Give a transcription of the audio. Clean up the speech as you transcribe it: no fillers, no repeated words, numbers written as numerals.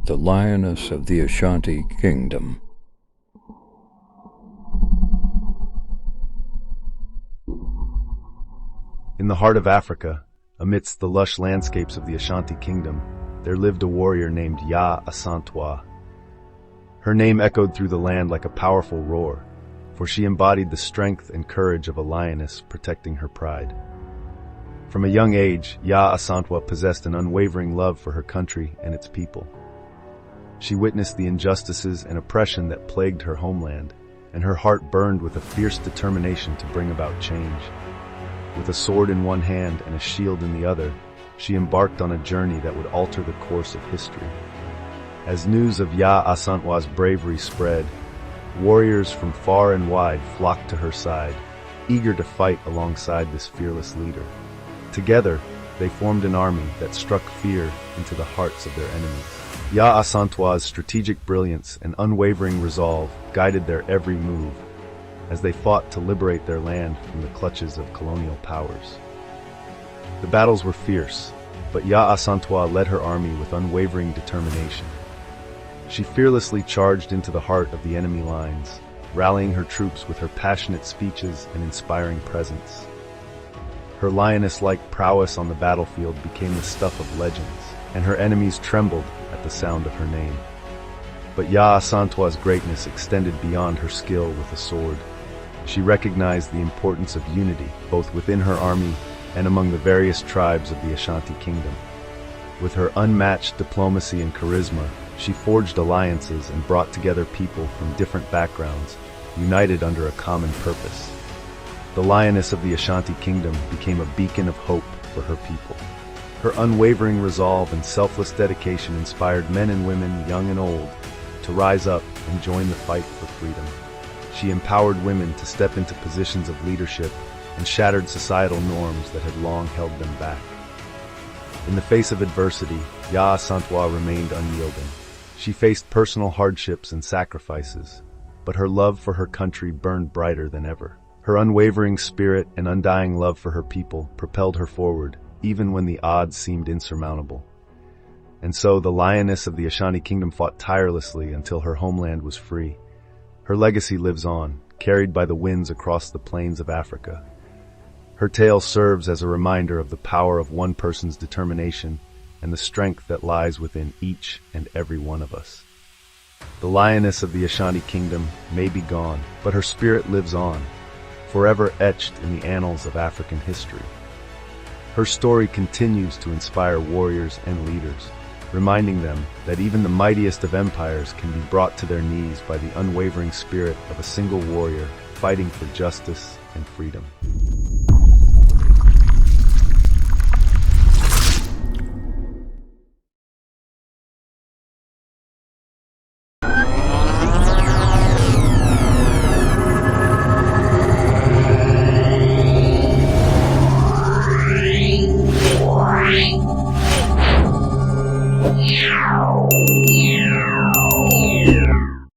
the Lioness of the Ashanti Kingdom. In the heart of Africa, amidst the lush landscapes of the Ashanti Kingdom, there lived a warrior named Yaa Asantwaa. Her name echoed through the land like a powerful roar, for she embodied the strength and courage of a lioness protecting her pride. From a young age, Yaa Asantwaa possessed an unwavering love for her country and its people. She witnessed the injustices and oppression that plagued her homeland, and her heart burned with a fierce determination to bring about change. With a sword in one hand and a shield in the other, she embarked on a journey that would alter the course of history. As news of Yaa Asantwaa's bravery spread, warriors from far and wide flocked to her side, eager to fight alongside this fearless leader. Together, they formed an army that struck fear into the hearts of their enemies. Yaa Asantwaa's strategic brilliance and unwavering resolve guided their every move as they fought to liberate their land from the clutches of colonial powers. The battles were fierce, but Yaa Asantwaa led her army with unwavering determination. She fearlessly charged into the heart of the enemy lines, rallying her troops with her passionate speeches and inspiring presence. Her lioness-like prowess on the battlefield became the stuff of legends, and her enemies trembled at the sound of her name. But Yaa Asantwaa's greatness extended beyond her skill with a sword. She recognized the importance of unity, both within her army and among the various tribes of the Ashanti Kingdom. With her unmatched diplomacy and charisma, she forged alliances and brought together people from different backgrounds, united under a common purpose. The Lioness of the Ashanti Kingdom became a beacon of hope for her people. Her unwavering resolve and selfless dedication inspired men and women, young and old, to rise up and join the fight for freedom. She empowered women to step into positions of leadership and shattered societal norms that had long held them back. In the face of adversity, Yaa Asantwaa remained unyielding. She faced personal hardships and sacrifices, but her love for her country burned brighter than ever. Her unwavering spirit and undying love for her people propelled her forward, even when the odds seemed insurmountable. And so the Lioness of the Ashanti Kingdom fought tirelessly until her homeland was free. Her legacy lives on, carried by the winds across the plains of Africa. Her tale serves as a reminder of the power of one person's determination and the strength that lies within each and every one of us. The Lioness of the Ashanti Kingdom may be gone, but her spirit lives on, forever etched in the annals of African history. Her story continues to inspire warriors and leaders, reminding them that even the mightiest of empires can be brought to their knees by the unwavering spirit of a single warrior fighting for justice and freedom.